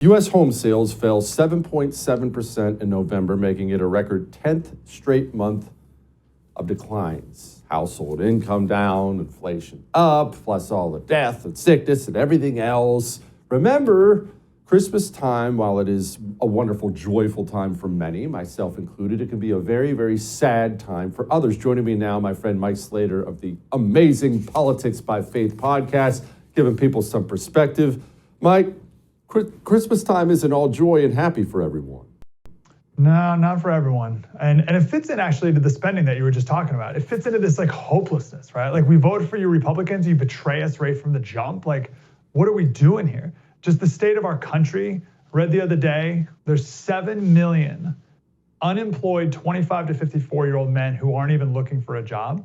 U.S. home sales fell 7.7% in November, making it a record 10th straight month of declines. Household income down, inflation up, plus all the death and sickness and everything else. Remember, Christmas time, while it is a wonderful, joyful time for many, myself included, it can be a very, very sad time for others. Joining me now, my friend Mike Slater of the amazing Politics by Faith podcast, giving people some perspective. Mike, Christmas time isn't all joy and happy for everyone. No, not for everyone. And it fits in actually to the spending that you were just talking about. It fits into this like hopelessness, right? Like we voted for you Republicans, you betray us right from the jump. Like, what are we doing here? Just the state of our country. Read the other day, there's 7 million unemployed 25 to 54-year-old men who aren't even looking for a job.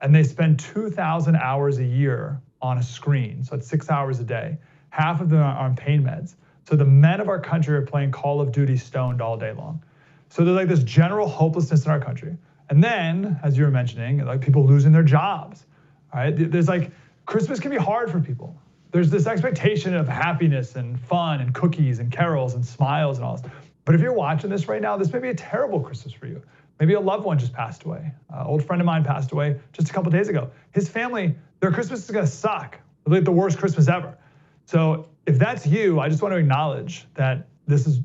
And they spend 2,000 hours a year on a screen. So it's 6 hours a day. Half of them are on pain meds. So the men of our country are playing Call of Duty stoned all day long. So there's like this general hopelessness in our country. And then, as you were mentioning, like people losing their jobs, all right? There's like, Christmas can be hard for people. There's this expectation of happiness and fun and cookies and carols and smiles and all this. But if you're watching this right now, this may be a terrible Christmas for you. Maybe a loved one just passed away. An old friend of mine passed away just a couple days ago. His family, their Christmas is gonna suck. It's like the worst Christmas ever. So if that's you, I just want to acknowledge that this is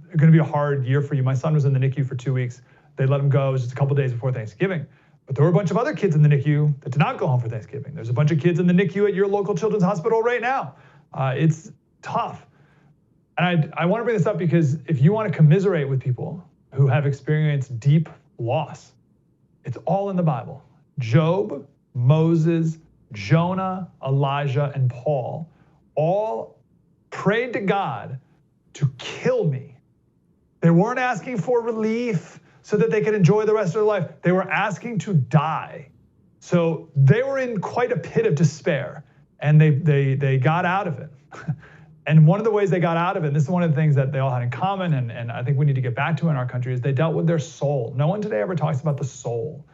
going to be a hard year for you. My son was in the NICU for 2 weeks. They let him go. It was just a couple days before Thanksgiving. But there were a bunch of other kids in the NICU that did not go home for Thanksgiving. There's a bunch of kids in the NICU at your local children's hospital right now. It's tough. And I want to bring this up because if you want to commiserate with people who have experienced deep loss, it's all in the Bible. Job, Moses, Jonah, Elijah, and Paul all prayed to God to kill me. They weren't asking for relief so that they could enjoy the rest of their life. They were asking to die. So they were in quite a pit of despair, and they got out of it. And one of the ways they got out of it, and this is one of the things that they all had in common, and I think we need to get back to in our country, is they dealt with their soul. No one today ever talks about the soul.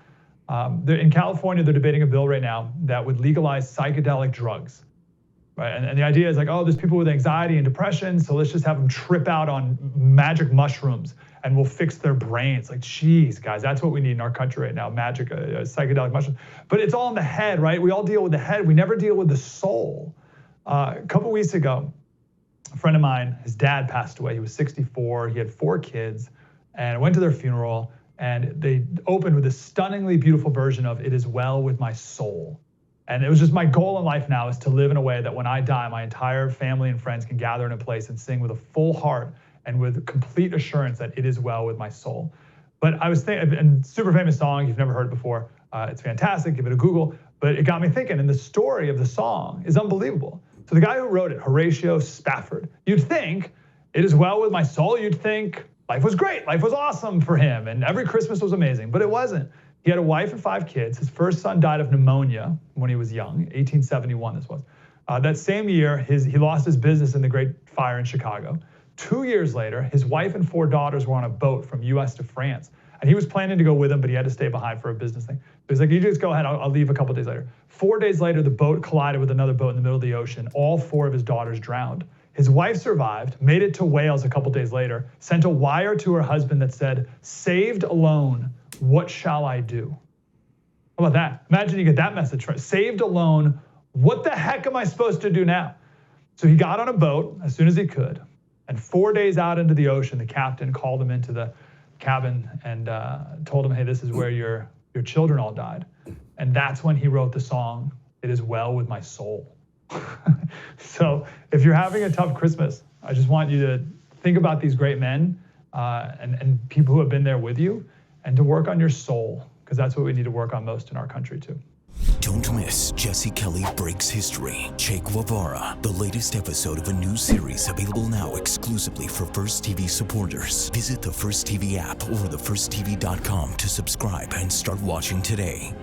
In California, they're debating a bill right now that would legalize psychedelic drugs. Right? And the idea is like, oh, there's people with anxiety and depression, so let's just have them trip out on magic mushrooms and we'll fix their brains. Like, geez, guys, that's what we need in our country right now, magic, psychedelic mushrooms. But it's all in the head, right? We all deal with the head. We never deal with the soul. A couple weeks ago, a friend of mine, his dad passed away. He was 64. He had 4 kids. And I went to their funeral, and they opened with this stunningly beautiful version of "It Is Well With My Soul." And it was just my goal in life now is to live in a way that when I die, my entire family and friends can gather in a place and sing with a full heart and with complete assurance that it is well with my soul. But I was thinking, and super famous song, if you've never heard it before, it's fantastic, give it a Google. But it got me thinking, and the story of the song is unbelievable. So the guy who wrote it, Horatio Spafford, you'd think, it is well with my soul, you'd think life was great, life was awesome for him, and every Christmas was amazing, but it wasn't. He had a wife and 5 kids. His first son died of pneumonia when he was young, 1871 this was. That same year, he lost his business in the Great Fire in Chicago. 2 years later, his wife and 4 daughters were on a boat from US to France. And he was planning to go with them, but he had to stay behind for a business thing. So he's like, you just go ahead, I'll leave a couple days later. 4 days later, the boat collided with another boat in the middle of the ocean. All 4 of his daughters drowned. His wife survived, made it to Wales a couple days later, sent a wire to her husband that said, "Saved alone, what shall I do?" How about that? Imagine you get that message, right? Saved alone, what the heck am I supposed to do now? So he got on a boat as soon as he could. And 4 days out into the ocean, the captain called him into the cabin and told him, hey, this is where your children all died. And that's when he wrote the song, "It Is Well With My Soul." So if you're having a tough Christmas, I just want you to think about these great men and people who have been there with you, and to work on your soul, because that's what we need to work on most in our country too. Don't miss Jesse Kelly Breaks History, Che Guevara, the latest episode of a new series available now exclusively for First TV supporters. Visit the First TV app or thefirsttv.com to subscribe and start watching today.